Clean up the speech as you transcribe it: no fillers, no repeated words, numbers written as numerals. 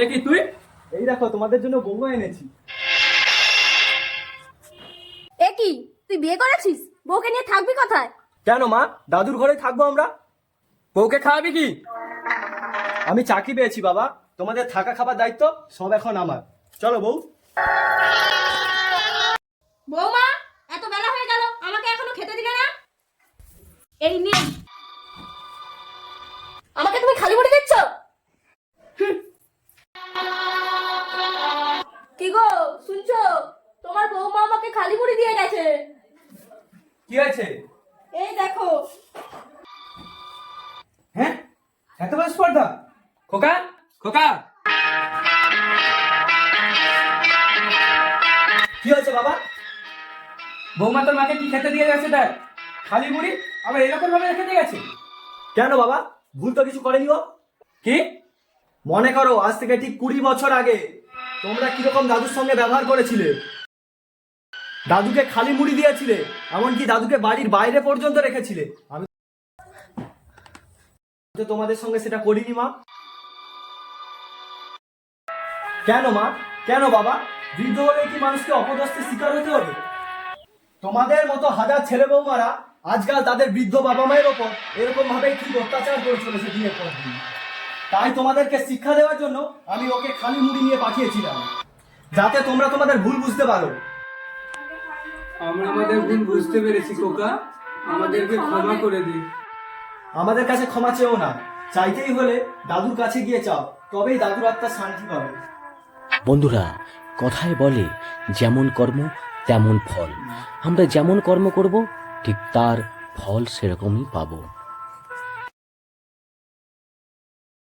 এ কি তুই? এই দেখো তোমাদের জন্য বৌমা এনেছি। এ কি, তুই বিয়ে করেছিস? বউকে নিয়ে থাকবি কোথায়? কেন মা, দাদুর ঘরেই থাকবো আমরা। বউকে খাওয়াবি কি? আমি চাকরি পেয়েছি বাবা, তোমাদের থাকা খাবার দায়িত্ব সব এখন আমার। চলো বউ। বৌমা, এত বেলা হয়ে গেল, আমাকে এখনো খেতে দিলে না। এই নিন। আমাকে তুমি খালি মুড়ি দিচ্ছ? কি গো, শুনছো? তোমার বৌমা আমাকে খালি মুড়ি দিয়ে গেছে। কি হয়েছে? এই দেখো। হ্যাঁ, এত বড় স্পর্ধা? খোকা, খোকা, কি হয়েছে বাবা? বৌমা তোর মাকে কি খেতে দিয়ে গেছে দেখ। খালি মুড়ি, আবার এরকম ভাবে রেখে দিয়ে গেছে। কেন বাবা, ভুল তো কিছু করেনি ও। কি? মনে করো আজ থেকে ঠিক 20 বছর আগে তোমরা কিরকম দাদুর সঙ্গে ব্যবহার করেছিলে। দাদুকে খালি মুড়ি দিয়েছিলে, এমনকি দাদুকে বাড়ির বাইরে পর্যন্ত রেখেছিলে। আমি তো তোমাদের সঙ্গে সেটা করিনি মা। কেন মা, কেন বাবা? বৃদ্ধ হলে কি মানুষকে অপদস্থের শিকার হতে হবে? তোমাদের মতো হাজার ছেলে বৌমারা আজকাল তাদের বৃদ্ধ বাবা মায়ের ওপর এরকম ভাবে ঠিক অত্যাচার করে চলেছে দিনের পর দিন। তাই তোমাদেরকে শিক্ষা দেওয়ার জন্য আমি ওকে খালি মুড়ি নিয়ে পাঠিয়েছিলাম, যাতে তোমরা তোমাদের ভুল বুঝতে পারো। আমরা আমাদের ভুল বুঝতে পেরেছি খোকা, আমাদেরকে ক্ষমা করে দিন। আমাদের কাছে ক্ষমা চেও না, চাইতেই হলে দাদুর কাছে গিয়ে চাও, তবেই দাদুর আত্মা শান্তি পাবে। বন্ধুরা, কথায় বলে যেমন কর্ম তেমন ফল। আমরা যেমন কর্ম করব ঠিক তার ফল সেরকমই পাবো।